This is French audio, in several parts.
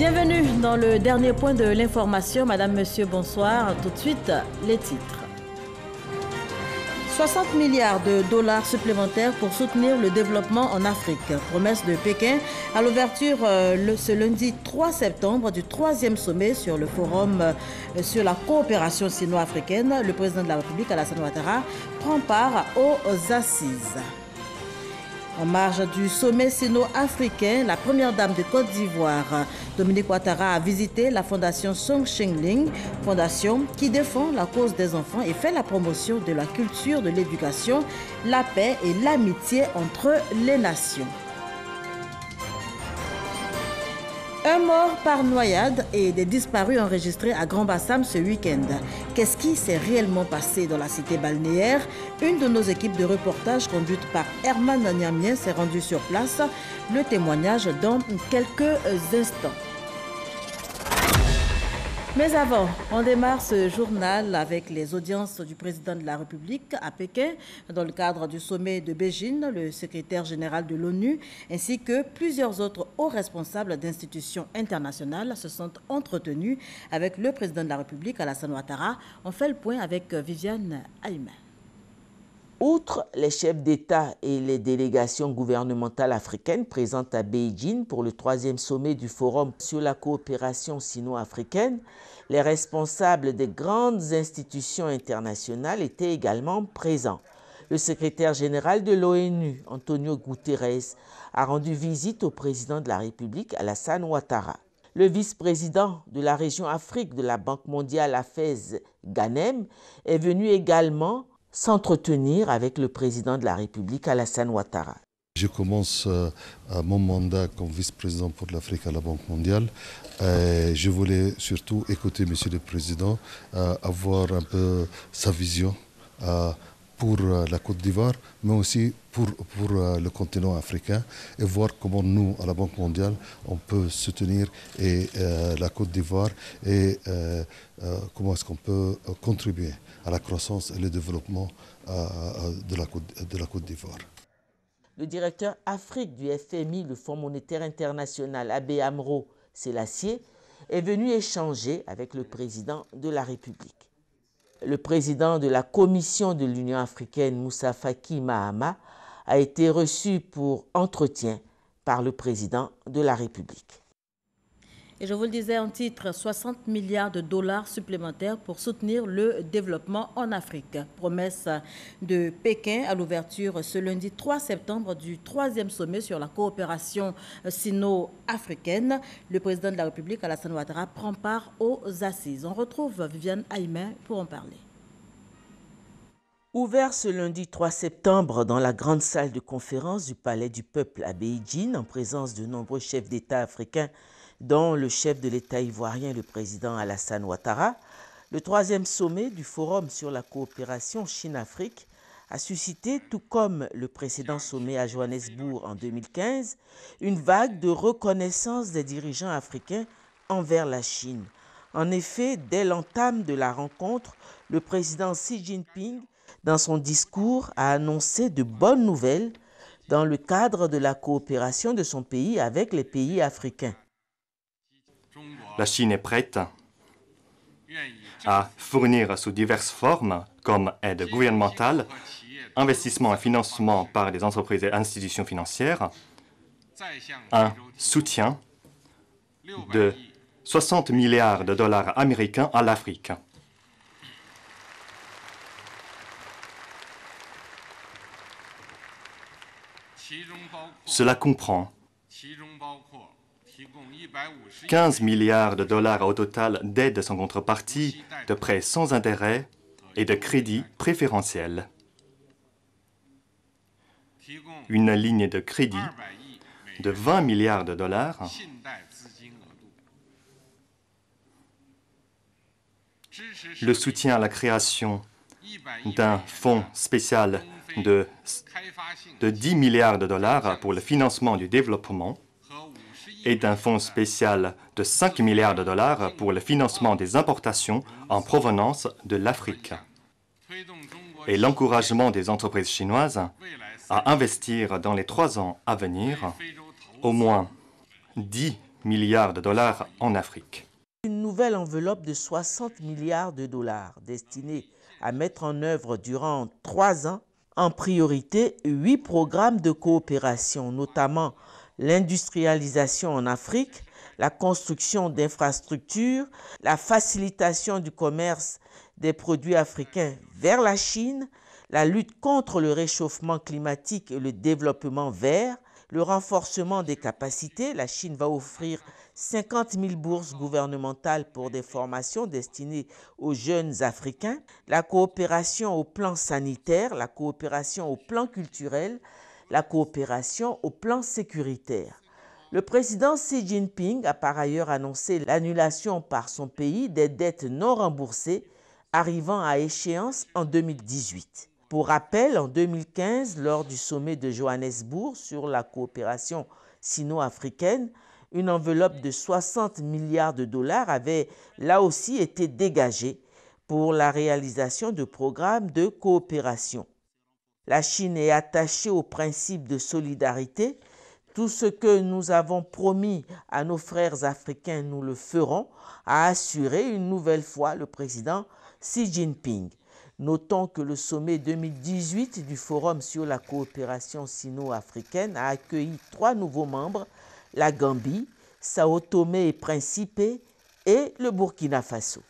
Bienvenue dans le dernier point de l'information. Madame, Monsieur, bonsoir. Tout de suite, les titres. 60 milliards de dollars supplémentaires pour soutenir le développement en Afrique. Promesse de Pékin à l'ouverture ce lundi 3 septembre du 3e sommet sur le forum sur la coopération sino-africaine. Le président de la République, Alassane Ouattara, prend part aux assises. En marge du sommet sino-africain, la première dame de Côte d'Ivoire, Dominique Ouattara, a visité la fondation Song Shengling, fondation qui défend la cause des enfants et fait la promotion de la culture, de l'éducation, la paix et l'amitié entre les nations. Un mort par noyade et des disparus enregistrés à Grand-Bassam ce week-end. Qu'est-ce qui s'est réellement passé dans la cité balnéaire? Une de nos équipes de reportage conduite par Herman Niamien s'est rendue sur place. Le témoignage dans quelques instants. Mais avant, on démarre ce journal avec les audiences du président de la République à Pékin dans le cadre du sommet de Beijing, le secrétaire général de l'ONU, ainsi que plusieurs autres hauts responsables d'institutions internationales se sont entretenus avec le président de la République, Alassane Ouattara. On fait le point avec Viviane Aïma. Outre les chefs d'État et les délégations gouvernementales africaines présentes à Beijing pour le 3e sommet du Forum sur la coopération sino-africaine, les responsables des grandes institutions internationales étaient également présents. Le secrétaire général de l'ONU, Antonio Guterres, a rendu visite au président de la République, Alassane Ouattara. Le vice-président de la région Afrique de la Banque mondiale, Hafez Ghanem, est venu également s'entretenir avec le président de la République, Alassane Ouattara. Je commence mon mandat comme vice-président pour l'Afrique à la Banque mondiale. Je voulais surtout écouter M. le Président, avoir un peu sa vision pour la Côte d'Ivoire, mais aussi pour le continent africain et voir comment nous, à la Banque mondiale, on peut soutenir la Côte d'Ivoire et comment est-ce qu'on peut contribuer à la croissance et le développement de la Côte d'Ivoire. Le directeur Afrique du FMI, le Fonds monétaire international, Abbé Amro Sélassié, est venu échanger avec le président de la République. Le président de la Commission de l'Union africaine, Moussa Faki Mahama, a été reçu pour entretien par le président de la République. Et je vous le disais en titre, 60 milliards de dollars supplémentaires pour soutenir le développement en Afrique. Promesse de Pékin à l'ouverture ce lundi 3 septembre du 3e sommet sur la coopération sino-africaine. Le président de la République, Alassane Ouattara, prend part aux assises. On retrouve Viviane Aïma pour en parler. Ouvert ce lundi 3 septembre dans la grande salle de conférence du Palais du Peuple à Beijing, en présence de nombreux chefs d'État africains, dont le chef de l'État ivoirien, le président Alassane Ouattara, le 3e sommet du Forum sur la coopération Chine-Afrique a suscité, tout comme le précédent sommet à Johannesburg en 2015, une vague de reconnaissance des dirigeants africains envers la Chine. En effet, dès l'entame de la rencontre, le président Xi Jinping, dans son discours, a annoncé de bonnes nouvelles dans le cadre de la coopération de son pays avec les pays africains. La Chine est prête à fournir sous diverses formes, comme aide gouvernementale, investissement et financement par des entreprises et institutions financières, un soutien de 60 milliards de dollars américains à l'Afrique. Cela comprend 15 milliards de dollars au total d'aides sans contrepartie, de prêts sans intérêt et de crédits préférentiels. Une ligne de crédit de 20 milliards de dollars le soutien à la création d'un fonds spécial de 10 milliards de dollars pour le financement du développement et d'un fonds spécial de 5 milliards de dollars pour le financement des importations en provenance de l'Afrique. Et l'encouragement des entreprises chinoises à investir dans les 3 ans à venir au moins 10 milliards de dollars en Afrique. Une nouvelle enveloppe de 60 milliards de dollars destinée à mettre en œuvre durant 3 ans, en priorité 8 programmes de coopération, notamment l'industrialisation en Afrique, la construction d'infrastructures, la facilitation du commerce des produits africains vers la Chine, la lutte contre le réchauffement climatique et le développement vert, le renforcement des capacités. La Chine va offrir 50 000 bourses gouvernementales pour des formations destinées aux jeunes Africains, la coopération au plan sanitaire, la coopération au plan culturel, la coopération au plan sécuritaire. Le président Xi Jinping a par ailleurs annoncé l'annulation par son pays des dettes non remboursées arrivant à échéance en 2018. Pour rappel, en 2015, lors du sommet de Johannesburg sur la coopération sino-africaine, une enveloppe de 60 milliards de dollars avait là aussi été dégagée pour la réalisation de programmes de coopération. La Chine est attachée au principe de solidarité. Tout ce que nous avons promis à nos frères africains, nous le ferons, a assuré une nouvelle fois le président Xi Jinping. Notons que le sommet 2018 du Forum sur la coopération sino-africaine a accueilli 3 nouveaux membres, la Gambie, Sao Tomé et Principe et le Burkina Faso.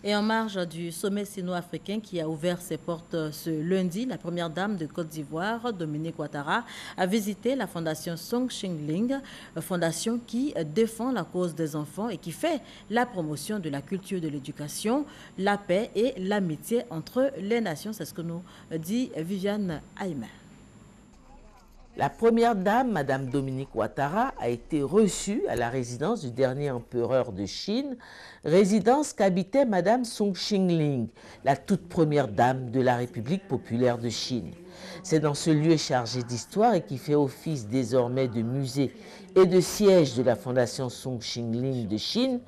Et en marge du sommet sino-africain qui a ouvert ses portes ce lundi, la première dame de Côte d'Ivoire, Dominique Ouattara, a visité la fondation Song Xingling, fondation qui défend la cause des enfants et qui fait la promotion de la culture de l'éducation, la paix et l'amitié entre les nations. C'est ce que nous dit Viviane Aïma. La première dame, Madame Dominique Ouattara, a été reçue à la résidence du dernier empereur de Chine, résidence qu'habitait Madame Song Xingling, la toute première dame de la République populaire de Chine. C'est dans ce lieu chargé d'histoire et qui fait office désormais de musée et de siège de la fondation Song Xingling de Chine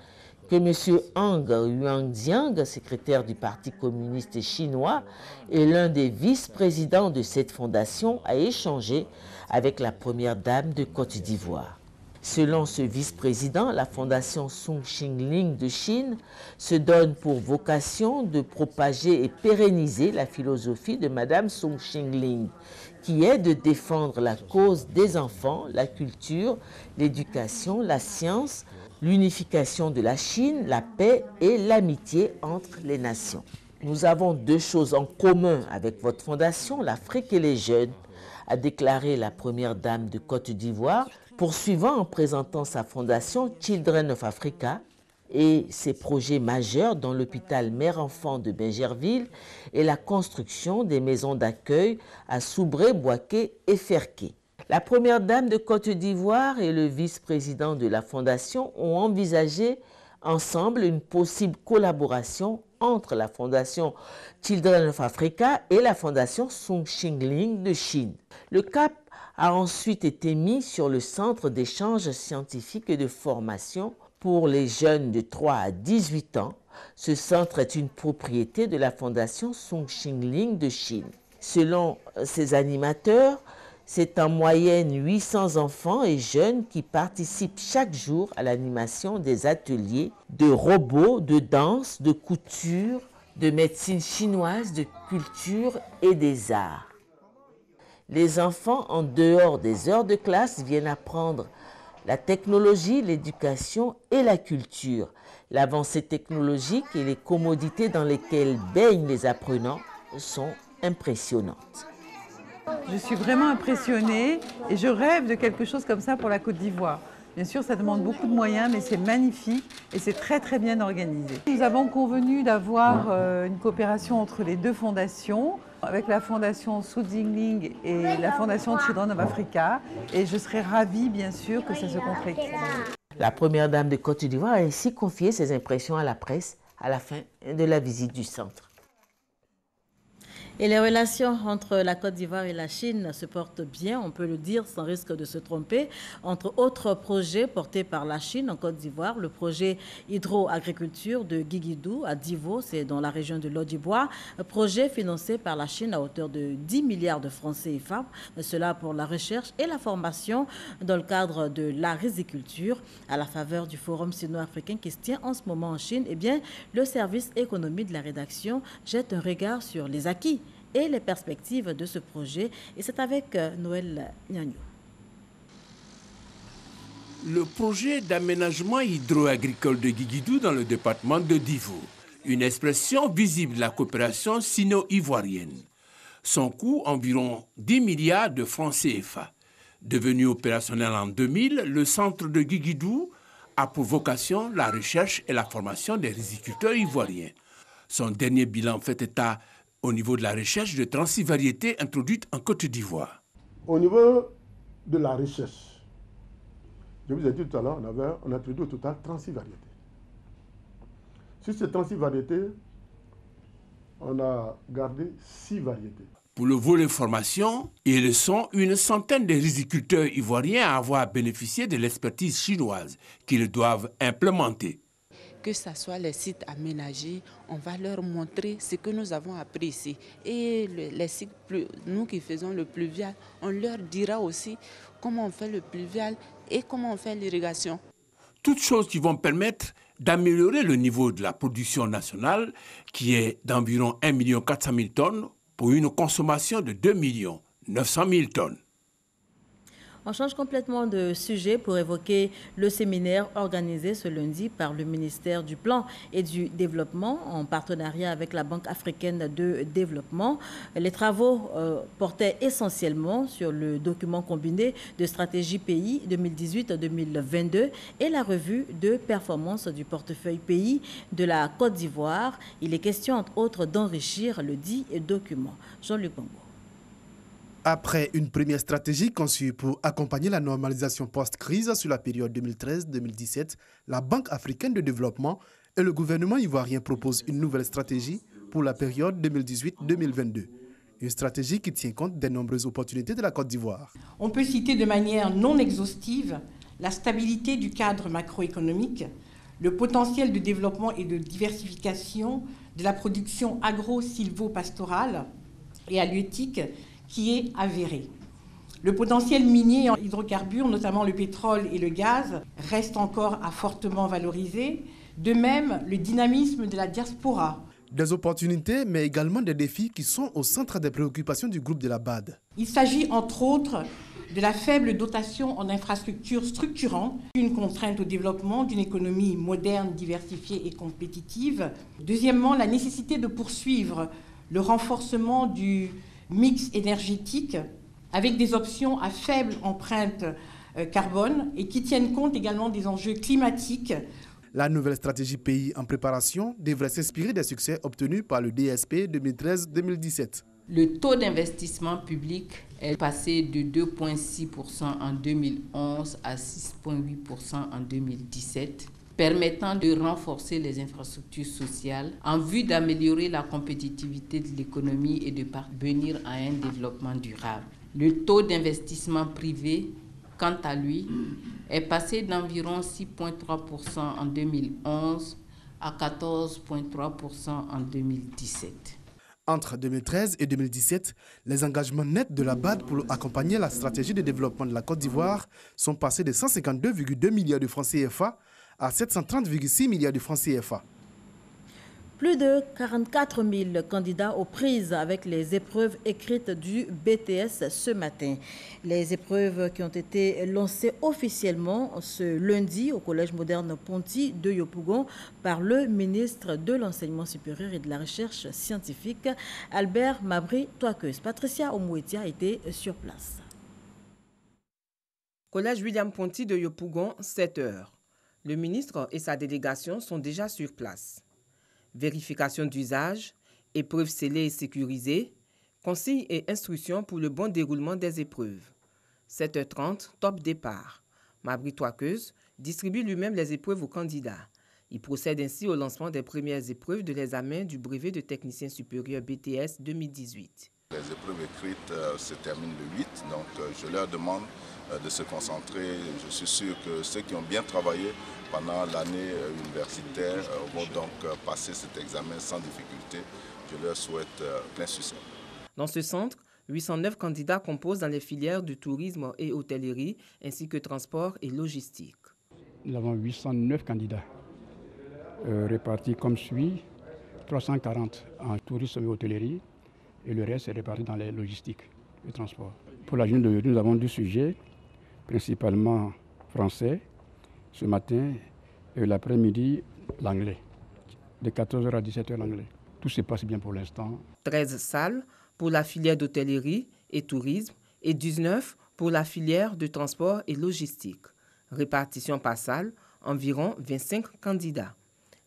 que M. Hang Yuanjiang, secrétaire du Parti communiste chinois et l'un des vice-présidents de cette fondation, a échangé avec la première dame de Côte d'Ivoire. Selon ce vice-président, la fondation Song Xingling de Chine se donne pour vocation de propager et pérenniser la philosophie de Madame Song Xingling, qui est de défendre la cause des enfants, la culture, l'éducation, la science, l'unification de la Chine, la paix et l'amitié entre les nations. Nous avons 2 choses en commun avec votre fondation, l'Afrique et les jeunes, a déclaré la première dame de Côte d'Ivoire, poursuivant en présentant sa fondation Children of Africa et ses projets majeurs dans l'hôpital mère-enfant de Bingerville et la construction des maisons d'accueil à Soubré, Boaké et Ferké. La première dame de Côte d'Ivoire et le vice-président de la fondation ont envisagé ensemble une possible collaboration entre la fondation Children of Africa et la fondation Song Xingling de Chine. Le cap a ensuite été mis sur le centre d'échanges scientifiques et de formation pour les jeunes de 3 à 18 ans. Ce centre est une propriété de la fondation Song Xingling de Chine. Selon ses animateurs, c'est en moyenne 800 enfants et jeunes qui participent chaque jour à l'animation des ateliers de robots, de danse, de couture, de médecine chinoise, de culture et des arts. Les enfants, en dehors des heures de classe, viennent apprendre la technologie, l'éducation et la culture. L'avancée technologique et les commodités dans lesquelles baignent les apprenants sont impressionnantes. Je suis vraiment impressionnée et je rêve de quelque chose comme ça pour la Côte d'Ivoire. Bien sûr, ça demande beaucoup de moyens, mais c'est magnifique et c'est très très bien organisé. Nous avons convenu d'avoir une coopération entre les 2 fondations, avec la fondation Song Xingling et la fondation Children of Africa, et je serais ravie, bien sûr, que ça se concrétise. La première dame de Côte d'Ivoire a ainsi confié ses impressions à la presse à la fin de la visite du centre. Et les relations entre la Côte d'Ivoire et la Chine se portent bien, on peut le dire sans risque de se tromper. Entre autres projets portés par la Chine en Côte d'Ivoire, le projet hydro-agriculture de Guigidou à Divo, c'est dans la région de l'Odibois, projet financé par la Chine à hauteur de 10 milliards de francs CFA, cela pour la recherche et la formation dans le cadre de la riziculture. À la faveur du Forum sino-africain qui se tient en ce moment en Chine, eh bien, le service économie de la rédaction jette un regard sur les acquis et les perspectives de ce projet. Et c'est avec Noël Nyagno. Le projet d'aménagement hydro-agricole de Guigidou dans le département de Divo, une expression visible de la coopération sino-ivoirienne. Son coût, environ 10 milliards de francs CFA. Devenu opérationnel en 2000, le centre de Guigidou a pour vocation la recherche et la formation des riziculteurs ivoiriens. Son dernier bilan fait état au niveau de la recherche de 36 variétés introduites en Côte d'Ivoire. Au niveau de la recherche, je vous ai dit tout à l'heure, on a introduit au total 36 variétés. Sur ces 36 variétés, on a gardé 6 variétés. Pour le volet formation, ils sont une centaine de riziculteurs ivoiriens à avoir bénéficié de l'expertise chinoise qu'ils doivent implémenter. Que ce soit les sites aménagés, on va leur montrer ce que nous avons appris ici. Et les sites, nous qui faisons le pluvial, on leur dira aussi comment on fait le pluvial et comment on fait l'irrigation. Toutes choses qui vont permettre d'améliorer le niveau de la production nationale, qui est d'environ 1 400 000 tonnes pour une consommation de 2 900 000 tonnes. On change complètement de sujet pour évoquer le séminaire organisé ce lundi par le ministère du Plan et du Développement en partenariat avec la Banque africaine de développement. Les travaux portaient essentiellement sur le document combiné de stratégie pays 2018-2022 et la revue de performance du portefeuille pays de la Côte d'Ivoire. Il est question entre autres d'enrichir le dit document. Jean-Luc Bongo. Après une première stratégie conçue pour accompagner la normalisation post-crise sur la période 2013-2017, la Banque africaine de développement et le gouvernement ivoirien proposent une nouvelle stratégie pour la période 2018-2022. Une stratégie qui tient compte des nombreuses opportunités de la Côte d'Ivoire. On peut citer de manière non exhaustive la stabilité du cadre macroéconomique, le potentiel de développement et de diversification de la production agro-silvo-pastorale et halieutique qui est avéré. Le potentiel minier en hydrocarbures, notamment le pétrole et le gaz, reste encore à fortement valoriser. De même, le dynamisme de la diaspora. Des opportunités, mais également des défis qui sont au centre des préoccupations du groupe de la BAD. Il s'agit entre autres de la faible dotation en infrastructures structurantes, une contrainte au développement d'une économie moderne, diversifiée et compétitive. Deuxièmement, la nécessité de poursuivre le renforcement du mix énergétique avec des options à faible empreinte carbone et qui tiennent compte également des enjeux climatiques. La nouvelle stratégie pays en préparation devrait s'inspirer des succès obtenus par le DSP 2013-2017. Le taux d'investissement public est passé de 2,6% en 2011 à 6,8% en 2017. Permettant de renforcer les infrastructures sociales en vue d'améliorer la compétitivité de l'économie et de parvenir à un développement durable. Le taux d'investissement privé, quant à lui, est passé d'environ 6,3% en 2011 à 14,3% en 2017. Entre 2013 et 2017, les engagements nets de la BAD pour accompagner la stratégie de développement de la Côte d'Ivoire sont passés de 152,2 milliards de francs CFA à 730,6 milliards de francs CFA. Plus de 44 000 candidats aux prises avec les épreuves écrites du BTS ce matin. Les épreuves qui ont été lancées officiellement ce lundi au Collège moderne Ponty de Yopougon par le ministre de l'Enseignement supérieur et de la Recherche scientifique, Albert Mabry-Touakeus. Patricia Omouetia était sur place. Collège William Ponty de Yopougon, 7 heures. Le ministre et sa délégation sont déjà sur place. Vérification d'usage, épreuves scellées et sécurisées, consignes et instructions pour le bon déroulement des épreuves. 7h30, top départ. Mabry-Touakeus distribue lui-même les épreuves aux candidats. Il procède ainsi au lancement des premières épreuves de l'examen du brevet de technicien supérieur BTS 2018. Les épreuves écrites se terminent le 8, donc je leur demande de se concentrer. Je suis sûr que ceux qui ont bien travaillé pendant l'année universitaire vont donc passer cet examen sans difficulté. Je leur souhaite plein succès. Dans ce centre, 809 candidats composent dans les filières de tourisme et hôtellerie, ainsi que transport et logistique. Nous avons 809 candidats répartis comme suit, 340 en tourisme et hôtellerie, et le reste est réparti dans les logistiques et transports. Pour la journée d'aujourd'hui, nous avons 2 sujets, principalement français, ce matin, et l'après-midi, l'anglais. De 14h à 17h, l'anglais. Tout se passe bien pour l'instant. 13 salles pour la filière d'hôtellerie et tourisme et 19 pour la filière de transport et logistique. Répartition par salle, environ 25 candidats.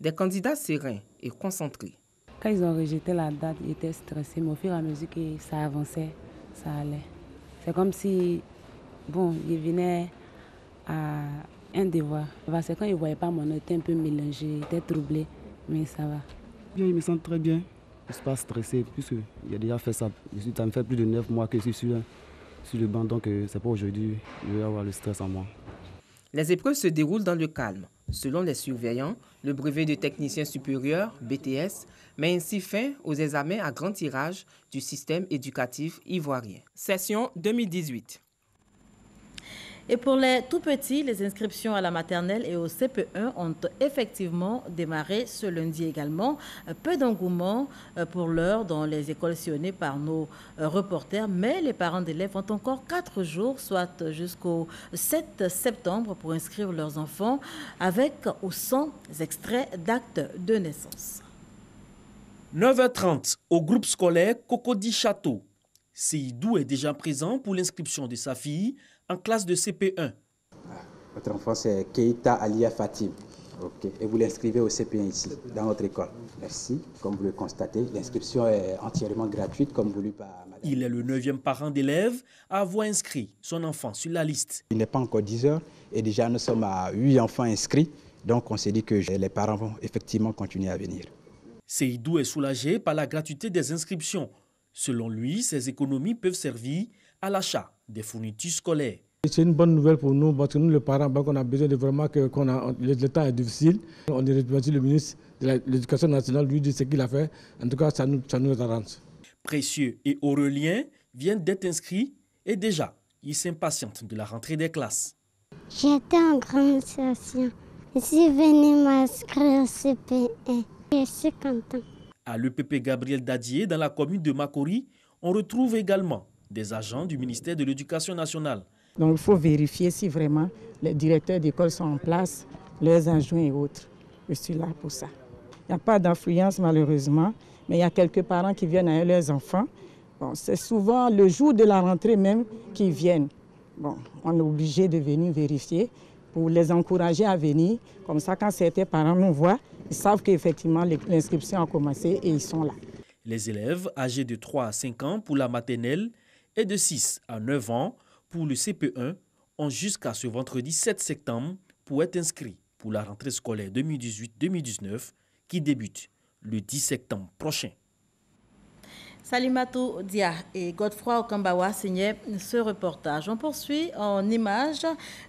Des candidats sereins et concentrés. Quand ils ont rejeté la date, ils étaient stressés, mais au fur et à mesure que ça avançait, ça allait. C'est comme si, ils venaient à un devoir. C'est quand ils ne voyaient pas mon nom, ils étaient un peu mélangés, ils étaient troublés, mais ça va. Bien, ils me sentent très bien. Je ne suis pas stressé, puisque j'ai déjà fait ça. Ça me fait plus de 9 mois que je suis sur le banc, donc c'est pas aujourd'hui que je vais avoir le stress en moi. Les épreuves se déroulent dans le calme. Selon les surveillants, le brevet de technicien supérieur, BTS, met ainsi fin aux examens à grand tirage du système éducatif ivoirien. Session 2018. Et pour les tout-petits, les inscriptions à la maternelle et au CP1 ont effectivement démarré ce lundi également. Peu d'engouement pour l'heure dans les écoles sillonnées par nos reporters, mais les parents d'élèves ont encore 4 jours, soit jusqu'au 7 septembre, pour inscrire leurs enfants avec ou sans extrait d'acte de naissance. 9h30 au groupe scolaire Cocody Château. Seydou est déjà présent pour l'inscription de sa fille en classe de CP1. Votre enfant, c'est Keita Alia Fatim. Okay. Et vous l'inscrivez au CP1 ici, dans notre école. Merci. Comme vous le constatez, l'inscription est entièrement gratuite, comme voulu par madame. Il est le 9e parent d'élève à avoir inscrit son enfant sur la liste. Il n'est pas encore 10 heures et déjà nous sommes à 8 enfants inscrits. Donc on s'est dit que les parents vont effectivement continuer à venir. Seydou est soulagé par la gratuité des inscriptions. Selon lui, ces économies peuvent servir à l'achat des fournitures scolaires. C'est une bonne nouvelle pour nous parce que nous, les parents, on a besoin de vraiment que le temps est difficile. On est remercie le ministre de l'Éducation nationale, lui dit ce qu'il a fait. En tout cas, ça nous arrange. Précieux et Aurélien viennent d'être inscrits et déjà, ils s'impatientent de la rentrée des classes. J'étais en grande session. Je suis venu m'inscrire au CP1. Je suis content. À l'EPP Gabriel Dadier, dans la commune de Makori, on retrouve également des agents du ministère de l'Éducation nationale. Donc il faut vérifier si vraiment les directeurs d'école sont en place, leurs adjoints et autres. Je suis là pour ça. Il n'y a pas d'influence malheureusement, mais il y a quelques parents qui viennent avec leurs enfants. Bon, c'est souvent le jour de la rentrée même qu'ils viennent. Bon, on est obligé de venir vérifier pour les encourager à venir. Comme ça, quand certains parents nous voient, ils savent qu'effectivement l'inscription a commencé et ils sont là. Les élèves âgés de 3 à 5 ans pour la maternelle et de 6 à 9 ans pour le CP1 ont jusqu'à ce vendredi 7 septembre pour être inscrits pour la rentrée scolaire 2018-2019 qui débute le 10 septembre prochain. Salimatou Dia et Godefroy Okambawa signaient ce reportage. On poursuit en images.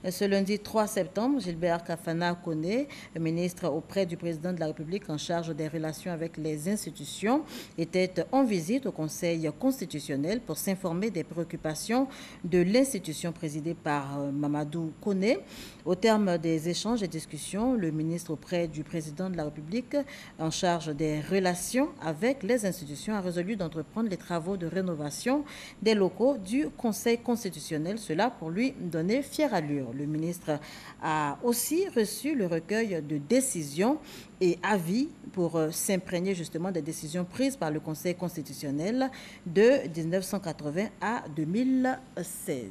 Ce lundi 3 septembre, Gilbert Kafana Koné, ministre auprès du président de la République en charge des relations avec les institutions, était en visite au Conseil constitutionnel pour s'informer des préoccupations de l'institution présidée par Mamadou Koné. Au terme des échanges et discussions, le ministre auprès du président de la République en charge des relations avec les institutions a résolu d'entreprendre les travaux de rénovation des locaux du Conseil constitutionnel, cela pour lui donner fière allure. Le ministre a aussi reçu le recueil de décisions et avis pour s'imprégner justement des décisions prises par le Conseil constitutionnel de 1980 à 2016.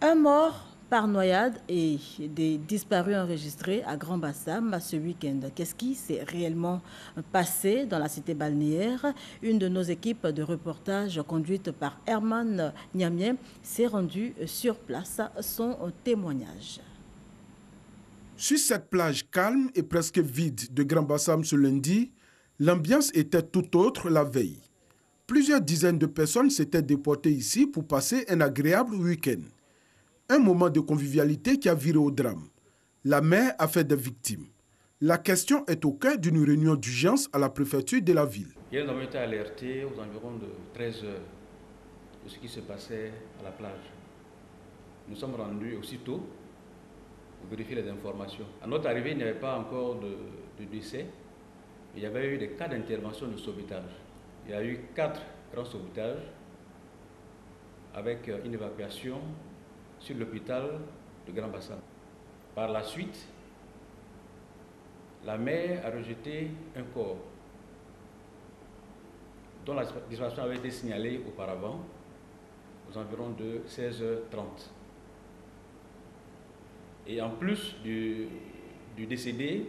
Un mort par noyade et des disparus enregistrés à Grand Bassam ce week-end. Qu'est-ce qui s'est réellement passé dans la cité balnéaire? Une de nos équipes de reportage conduite par Herman Niamien s'est rendue sur place. Son témoignage. Sur cette plage calme et presque vide de Grand Bassam ce lundi, l'ambiance était tout autre la veille. Plusieurs dizaines de personnes s'étaient déportées ici pour passer un agréable week-end. Un moment de convivialité qui a viré au drame. La mer a fait des victimes. La question est au cœur d'une réunion d'urgence à la préfecture de la ville. Hier, nous avons été alertés aux environs de 13 heures de ce qui se passait à la plage. Nous sommes rendus aussitôt pour vérifier les informations. À notre arrivée, il n'y avait pas encore de décès. Il y avait eu des cas d'intervention de sauvetage. Il y a eu 4 grands sauvetages avec une évacuation sur l'hôpital de Grand Bassam. Par la suite, la mer a rejeté un corps dont la disparition avait été signalée auparavant aux environs de 16h30. Et en plus du décédé,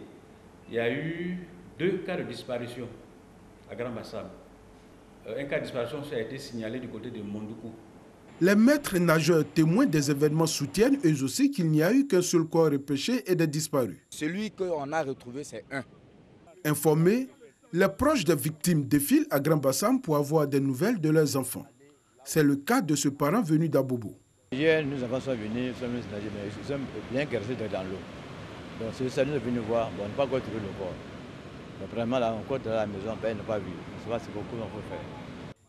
il y a eu 2 cas de disparition à Grand Bassam. Un cas de disparition a été signalé du côté de Mondoukou. Les maîtres nageurs témoins des événements soutiennent eux aussi qu'il n'y a eu qu'un seul corps repêché et des disparus. Celui qu'on a retrouvé, c'est un. Informés, les proches des victimes défilent à Grand Bassam pour avoir des nouvelles de leurs enfants. C'est le cas de ce parent venu d'Abobo. Hier, nous avons venus, nous sommes bien cassés dans l'eau. Donc c'est ça, nous sommes venus voir. Bon, on n'a pas encore trouvé le corps. Mais vraiment, là, encore dans la maison, on n'a pas vu. C'est beaucoup qu'on peut faire.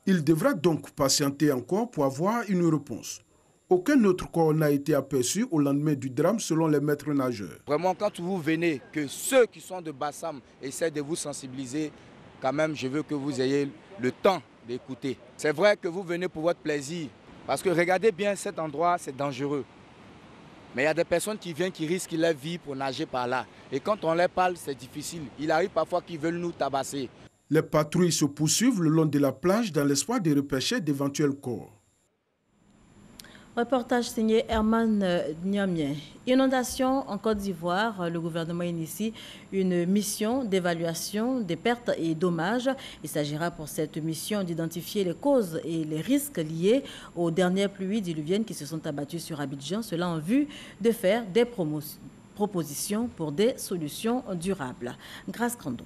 Il devra donc patienter encore pour avoir une réponse. Aucun autre corps n'a été aperçu au lendemain du drame selon les maîtres nageurs. Vraiment, quand vous venez, que ceux qui sont de Bassam essaient de vous sensibiliser, quand même, je veux que vous ayez le temps d'écouter. C'est vrai que vous venez pour votre plaisir, parce que regardez bien cet endroit, c'est dangereux. Mais il y a des personnes qui viennent, qui risquent leur vie pour nager par là. Et quand on leur parle, c'est difficile. Il arrive parfois qu'ils veulent nous tabasser. Les patrouilles se poursuivent le long de la plage dans l'espoir de repêcher d'éventuels corps. Reportage signé Herman Niamien. Inondation en Côte d'Ivoire. Le gouvernement initie une mission d'évaluation des pertes et dommages. Il s'agira pour cette mission d'identifier les causes et les risques liés aux dernières pluies diluviennes qui se sont abattues sur Abidjan. Cela en vue de faire des propositions pour des solutions durables. Grâce Crando.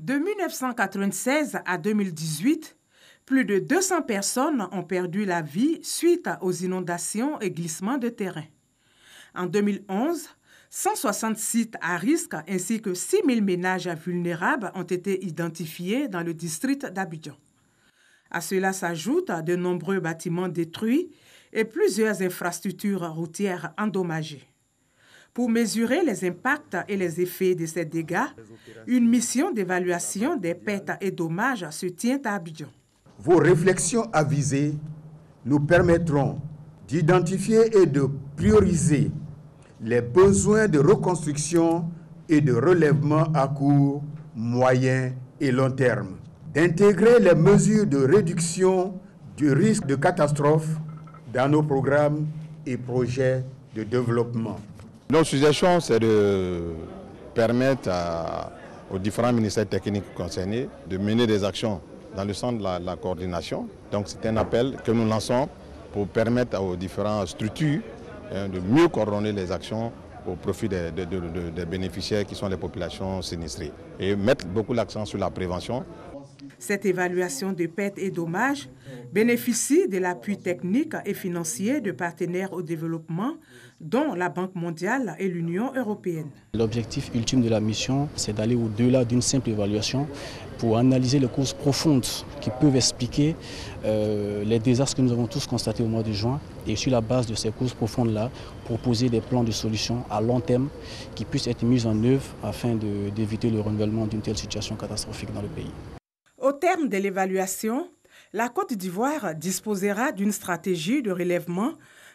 De 1996 à 2018, plus de 200 personnes ont perdu la vie suite aux inondations et glissements de terrain. En 2011, 160 sites à risque ainsi que 6 000 ménages vulnérables ont été identifiés dans le district d'Abidjan. À cela s'ajoutent de nombreux bâtiments détruits et plusieurs infrastructures routières endommagées. Pour mesurer les impacts et les effets de ces dégâts, une mission d'évaluation des pertes et dommages se tient à Abidjan. Vos réflexions avisées nous permettront d'identifier et de prioriser les besoins de reconstruction et de relèvement à court, moyen et long terme, d'intégrer les mesures de réduction du risque de catastrophe dans nos programmes et projets de développement. Notre suggestion, c'est de permettre aux différents ministères techniques concernés de mener des actions dans le sens de la coordination. Donc c'est un appel que nous lançons pour permettre aux différentes structures de mieux coordonner les actions au profit des bénéficiaires qui sont les populations sinistrées et mettre beaucoup l'accent sur la prévention. Cette évaluation de pertes et dommages bénéficie de l'appui technique et financier de partenaires au développement, dont la Banque mondiale et l'Union européenne. L'objectif ultime de la mission, c'est d'aller au-delà d'une simple évaluation pour analyser les causes profondes qui peuvent expliquer les désastres que nous avons tous constatés au mois de juin et sur la base de ces causes profondes-là, proposer des plans de solutions à long terme qui puissent être mis en œuvre afin d'éviter le renouvellement d'une telle situation catastrophique dans le pays. Au terme de l'évaluation, la Côte d'Ivoire disposera d'une stratégie de relèvement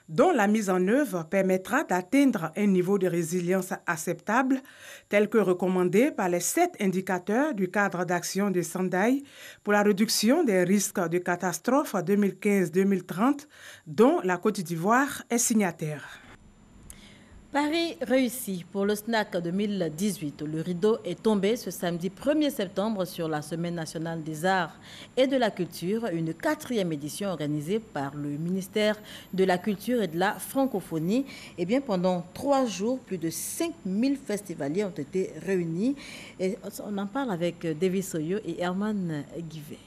dont la mise en œuvre permettra d'atteindre un niveau de résilience acceptable, tel que recommandé par les 7 indicateurs du cadre d'action de Sendai pour la réduction des risques de catastrophes 2015-2030, dont la Côte d'Ivoire est signataire. Paris réussi pour le SNAC 2018. Le rideau est tombé ce samedi 1er septembre sur la Semaine nationale des arts et de la culture, une 4e édition organisée par le ministère de la Culture et de la Francophonie. Et bien, pendant 3 jours, plus de 5000 festivaliers ont été réunis. Et on en parle avec Davis Soyo et Herman Guivet.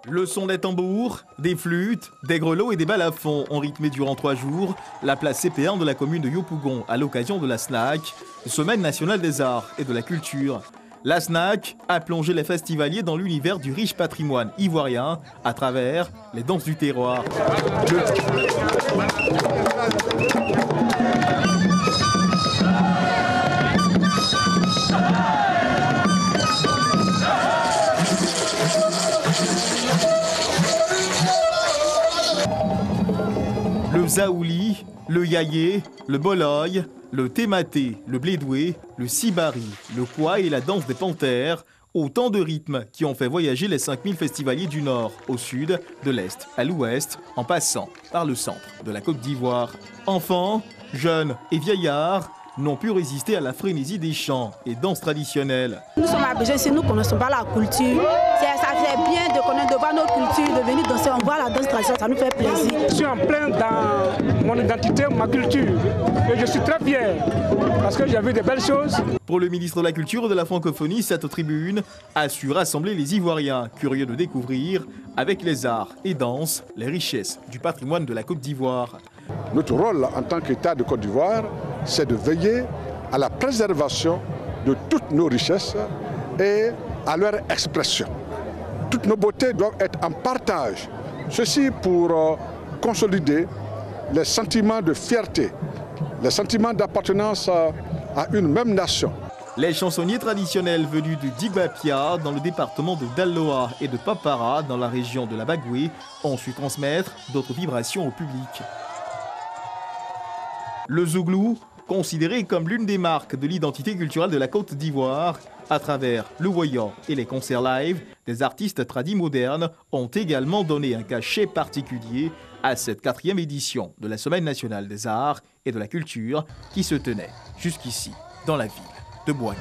Le son des tambours, des flûtes, des grelots et des balafons ont rythmé durant 3 jours la place CP1 de la commune de Yopougon à l'occasion de la SNAC, Semaine nationale des arts et de la culture. La SNAC a plongé les festivaliers dans l'univers du riche patrimoine ivoirien à travers les danses du terroir. Le zaouli, le yayé, le boloy, le tématé, le blédoué, le sibari, le kwa et la danse des panthères, autant de rythmes qui ont fait voyager les 5000 festivaliers du nord au sud, de l'est à l'ouest, en passant par le centre de la Côte d'Ivoire. Enfants, jeunes et vieillards n'ont pu résister à la frénésie des chants et danses traditionnelles. Nous sommes habitués, si nous ne connaissons pas la culture, ça fait bien de connaître, de voir nos cultures, de venir danser, on voit la danse traditionnelle, ça nous fait plaisir. Je suis en plein dans mon identité, ma culture, et je suis très fier parce que j'ai vu de belles choses. Pour le ministre de la Culture et de la Francophonie, cette tribune a su rassembler les Ivoiriens, curieux de découvrir, avec les arts et danses, les richesses du patrimoine de la Côte d'Ivoire. Notre rôle en tant qu'État de Côte d'Ivoire, c'est de veiller à la préservation de toutes nos richesses et à leur expression. Toutes nos beautés doivent être en partage. Ceci pour consolider les sentiments de fierté, les sentiments d'appartenance à une même nation. Les chansonniers traditionnels venus du Digbapia dans le département de Dalloa et de Papara dans la région de la Bagoué ont su transmettre d'autres vibrations au public. Le zouglou, considéré comme l'une des marques de l'identité culturelle de la Côte d'Ivoire, à travers le voyant et les concerts live, des artistes tradis modernes ont également donné un cachet particulier à cette 4e édition de la Semaine nationale des arts et de la culture qui se tenait jusqu'ici dans la ville de Bouaké.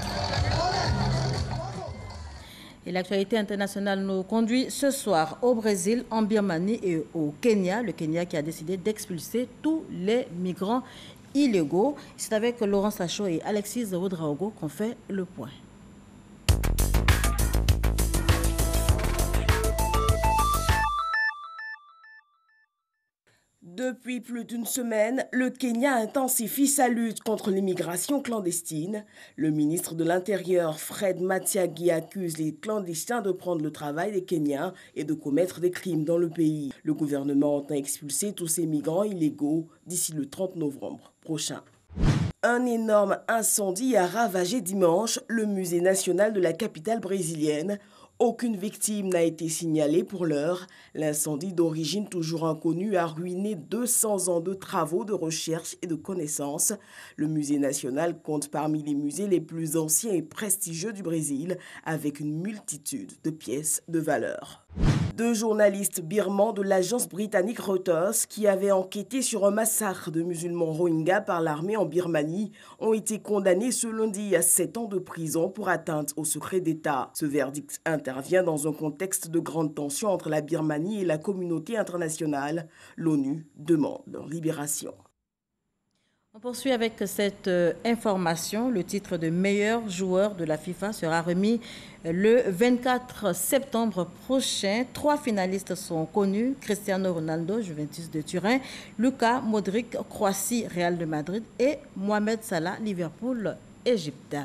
Et l'actualité internationale nous conduit ce soir au Brésil, en Birmanie et au Kenya. Le Kenya qui a décidé d'expulser tous les migrants illégaux. C'est avec Laurent Sachaud et Alexis Ouedraogo qu'on fait le point. Depuis plus d'une semaine, le Kenya intensifie sa lutte contre l'immigration clandestine. Le ministre de l'Intérieur, Fred Matiang'i, accuse les clandestins de prendre le travail des Kenyans et de commettre des crimes dans le pays. Le gouvernement entend expulser tous ces migrants illégaux d'ici le 30 novembre prochain. Un énorme incendie a ravagé dimanche le musée national de la capitale brésilienne. Aucune victime n'a été signalée pour l'heure. L'incendie d'origine toujours inconnue a ruiné 200 ans de travaux de recherche et de connaissances. Le musée national compte parmi les musées les plus anciens et prestigieux du Brésil, avec une multitude de pièces de valeur. 2 journalistes birmans de l'agence britannique Reuters qui avaient enquêté sur un massacre de musulmans Rohingyas par l'armée en Birmanie ont été condamnés ce lundi à 7 ans de prison pour atteinte au secret d'État. Ce verdict intervient dans un contexte de grande tension entre la Birmanie et la communauté internationale. L'ONU demande leur libération. On poursuit avec cette information. Le titre de meilleur joueur de la FIFA sera remis le 24 septembre prochain. 3 finalistes sont connus: Cristiano Ronaldo, Juventus de Turin, Luka Modric, Croatie, Real de Madrid et Mohamed Salah, Liverpool, Égypte.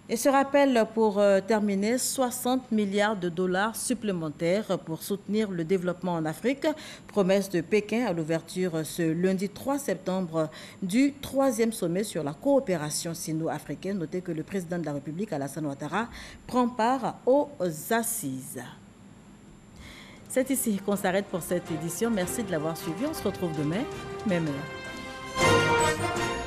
Et ce rappel pour terminer, 60 milliards de dollars supplémentaires pour soutenir le développement en Afrique. Promesse de Pékin à l'ouverture ce lundi 3 septembre du 3e sommet sur la coopération sino-africaine. Notez que le président de la République, Alassane Ouattara, prend part aux assises. C'est ici qu'on s'arrête pour cette édition. Merci de l'avoir suivi. On se retrouve demain, même heure.